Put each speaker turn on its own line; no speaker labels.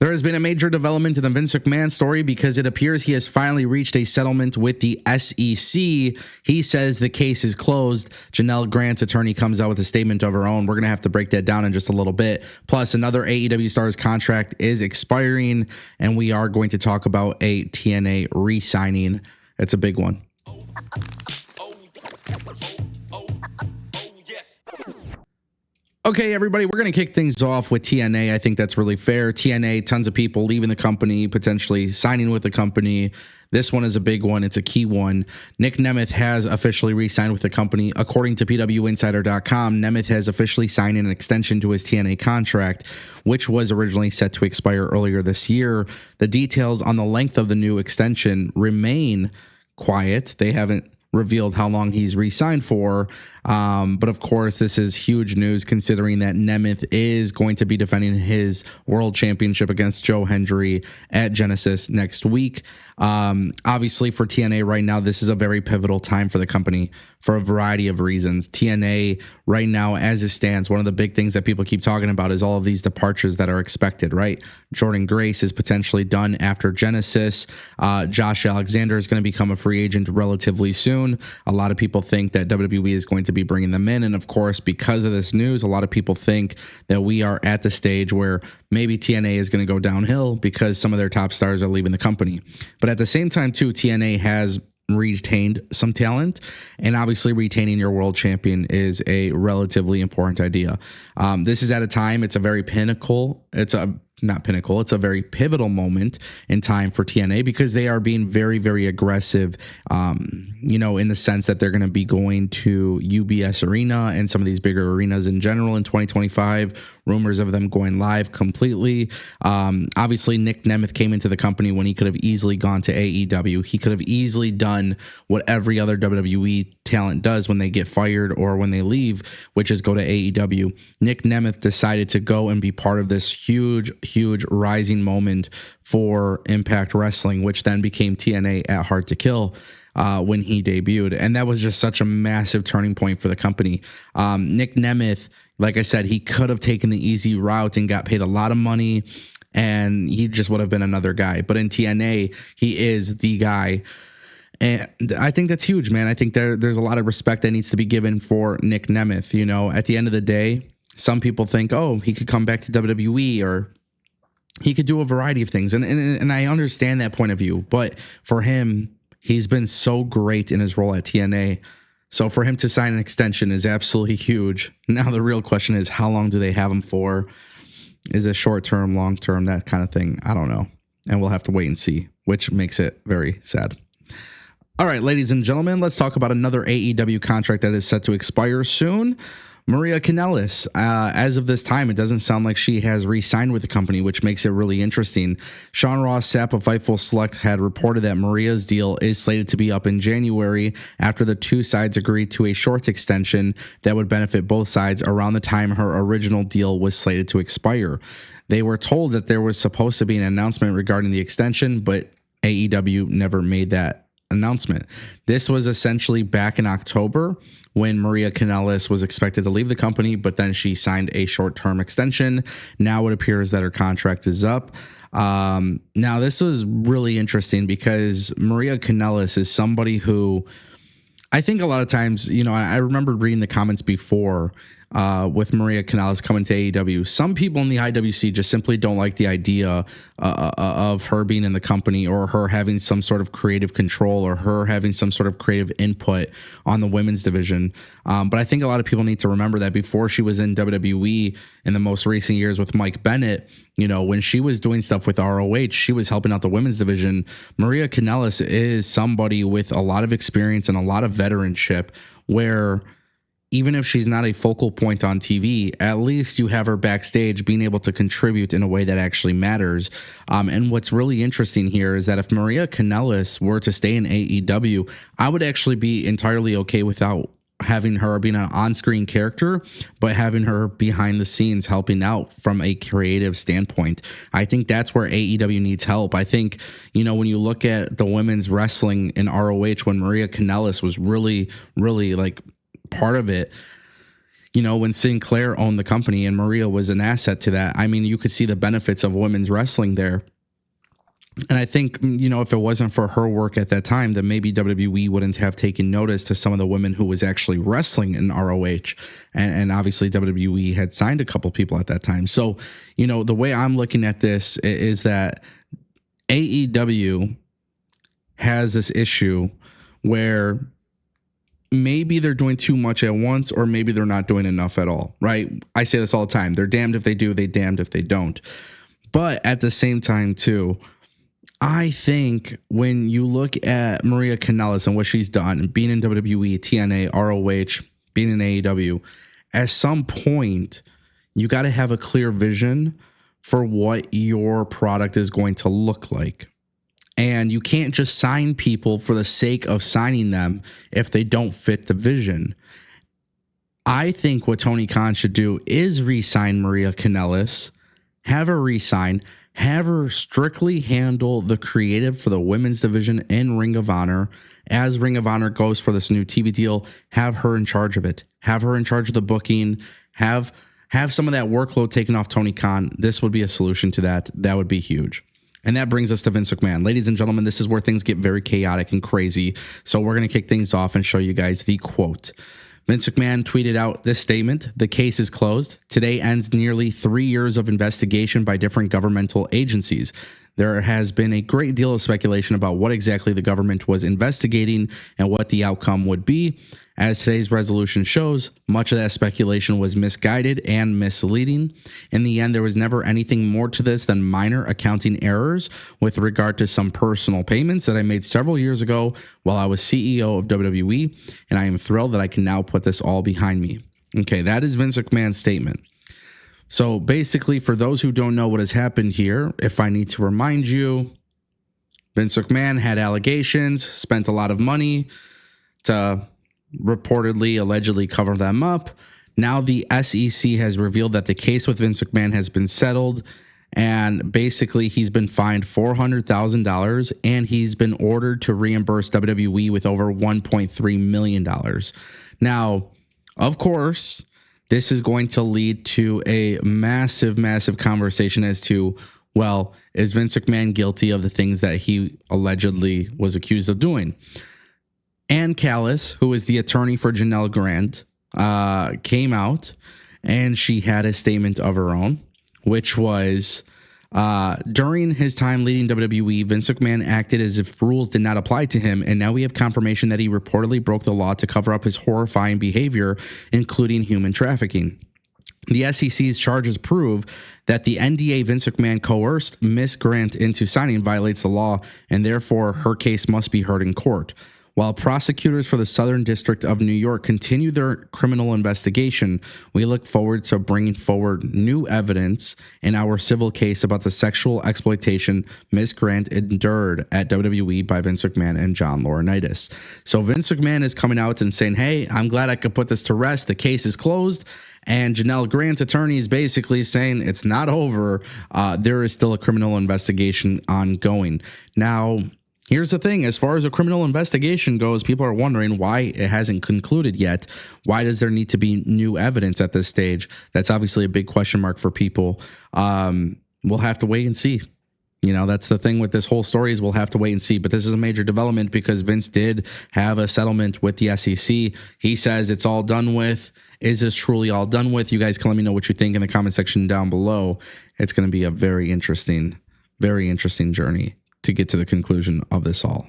There has been a major development in the Vince McMahon story because it appears he has finally reached a settlement with the SEC. He says the case is closed. Janelle Grant's attorney comes out with a statement of her own. We're going to have to break that down in just a little bit. Plus, another AEW star's contract is expiring, and we are going to talk about a TNA re-signing. It's a big one. Okay, everybody, we're going to kick things off with TNA. I think that's really fair. TNA, tons of people leaving the company, potentially signing with the company. This one is a big one. It's a key one. Nick Nemeth has officially re-signed with the company. According to PWInsider.com, Nemeth has officially signed an extension to his TNA contract, which was originally set to expire earlier this year. The details on the length of the new extension remain quiet. They haven't revealed how long he's re-signed for. But of course, this is huge news considering that Nemeth is going to be defending his world championship against Joe Hendry at Genesis next week. Obviously for TNA right now, this is a very pivotal time for the company for a variety of reasons. TNA right now, as it stands, one of the big things that people keep talking about is all of these departures that are expected, right? Jordan Grace is potentially done after Genesis. Josh Alexander is going to become a free agent relatively soon. A lot of people think that WWE is going to be bringing them in. And of course, because of this news, a lot of people think that we are at the stage where maybe TNA is going to go downhill because some of their top stars are leaving the company. But at the same time, too, TNA has retained some talent, and obviously retaining your world champion is a relatively important idea. This is at a time, it's a very it's a very pivotal moment in time for TNA because they are being very, very aggressive, in the sense that they're going to be going to UBS Arena and some of these bigger arenas in general in 2025. Rumors of them going live completely. Obviously, Nick Nemeth came into the company when he could have easily gone to AEW. He could have easily done what every other WWE talent does when they get fired or when they leave, which is go to AEW. Nick Nemeth decided to go and be part of this huge rising moment for Impact Wrestling, which then became TNA at Hard to Kill when he debuted. And that was just such a massive turning point for the company. Nick Nemeth, like I said, he could have taken the easy route and got paid a lot of money, and he just would have been another guy. But in TNA, he is the guy. And I think that's huge, man. I think there's a lot of respect that needs to be given for Nick Nemeth. You know, at the end of the day, some people think, oh, he could come back to WWE or he could do a variety of things. And I understand that point of view. But for him, he's been so great in his role at TNA. So for him to sign an extension is absolutely huge. Now the real question is, how long do they have him for? Is it short term, long term, that kind of thing? I don't know. And we'll have to wait and see, which makes it very sad. All right, ladies and gentlemen, let's talk about another AEW contract that is set to expire soon. Maria Kanellis, as of this time, it doesn't sound like she has re-signed with the company, which makes it really interesting. Sean Ross Sapp of Fightful Select had reported that Maria's deal is slated to be up in January after the two sides agreed to a short extension that would benefit both sides around the time her original deal was slated to expire. They were told that there was supposed to be an announcement regarding the extension, but AEW never made that announcement. This was essentially back in October when Maria Kanellis was expected to leave the company, but then she signed a short-term extension. Now it appears that her contract is up. Now this is really interesting because Maria Kanellis is somebody who I think a lot of times, I remember reading the comments before with Maria Kanellis coming to AEW. Some people in the IWC just simply don't like the idea of her being in the company or her having some sort of creative control or her having some sort of creative input on the women's division. But I think a lot of people need to remember that before she was in WWE in the most recent years with Mike Bennett, when she was doing stuff with ROH, she was helping out the women's division. Maria Kanellis is somebody with a lot of experience and a lot of veteranship where even if she's not a focal point on TV, at least you have her backstage being able to contribute in a way that actually matters. And what's really interesting here is that if Maria Kanellis were to stay in AEW, I would actually be entirely okay without having her being an on-screen character, but having her behind the scenes helping out from a creative standpoint. I think that's where AEW needs help. I think, when you look at the women's wrestling in ROH, when Maria Kanellis was really, really like part of it, when Sinclair owned the company and Maria was an asset to that, I mean, you could see the benefits of women's wrestling there. And I think, if it wasn't for her work at that time, then maybe WWE wouldn't have taken notice to some of the women who was actually wrestling in ROH. And obviously WWE had signed a couple people at that time. So, the way I'm looking at this is that AEW has this issue where maybe they're doing too much at once, or maybe they're not doing enough at all, right? I say this all the time. They're damned if they do, they damned if they don't. But at the same time, too, I think when you look at Maria Kanellis and what she's done, being in WWE, TNA, ROH, being in AEW, at some point, you got to have a clear vision for what your product is going to look like. And you can't just sign people for the sake of signing them if they don't fit the vision. I think what Tony Khan should do is re-sign Maria Kanellis, have her re-sign, have her strictly handle the creative for the women's division in Ring of Honor. As Ring of Honor goes for this new TV deal, have her in charge of it. Have her in charge of the booking. Have some of that workload taken off Tony Khan. This would be a solution to that. That would be huge. And that brings us to Vince McMahon. Ladies and gentlemen, this is where things get very chaotic and crazy. So we're going to kick things off and show you guys the quote. Vince McMahon tweeted out this statement: "The case is closed. Today ends nearly 3 years of investigation by different governmental agencies. There has been a great deal of speculation about what exactly the government was investigating and what the outcome would be. As today's resolution shows, much of that speculation was misguided and misleading. In the end, there was never anything more to this than minor accounting errors with regard to some personal payments that I made several years ago while I was CEO of WWE, and I am thrilled that I can now put this all behind me." Okay, that is Vince McMahon's statement. So basically, for those who don't know what has happened here, if I need to remind you, Vince McMahon had allegations, spent a lot of money to reportedly, allegedly cover them up. Now the SEC has revealed that the case with Vince McMahon has been settled, and basically he's been fined $400,000 and he's been ordered to reimburse WWE with over $1.3 million. Now, of course, this is going to lead to a massive, massive conversation as to, well, is Vince McMahon guilty of the things that he allegedly was accused of doing? Ann Callis, who is the attorney for Janelle Grant, came out and she had a statement of her own, which was, during his time leading WWE, Vince McMahon acted as if rules did not apply to him, and now we have confirmation that he reportedly broke the law to cover up his horrifying behavior, including human trafficking. The SEC's charges prove that the NDA Vince McMahon coerced Miss Grant into signing violates the law, and therefore her case must be heard in court. While prosecutors for the Southern District of New York continue their criminal investigation, we look forward to bringing forward new evidence in our civil case about the sexual exploitation Ms. Grant endured at WWE by Vince McMahon and John Laurinaitis. So Vince McMahon is coming out and saying, hey, I'm glad I could put this to rest. The case is closed. And Janelle Grant's attorney is basically saying it's not over. There is still a criminal investigation ongoing. Now, here's the thing. As far as a criminal investigation goes, people are wondering why it hasn't concluded yet. Why does there need to be new evidence at this stage? That's obviously a big question mark for people. We'll have to wait and see. That's the thing with this whole story is we'll have to wait and see. But this is a major development because Vince did have a settlement with the SEC. He says it's all done with. Is this truly all done with? You guys can let me know what you think in the comment section down below. It's going to be a very interesting journey to get to the conclusion of this all.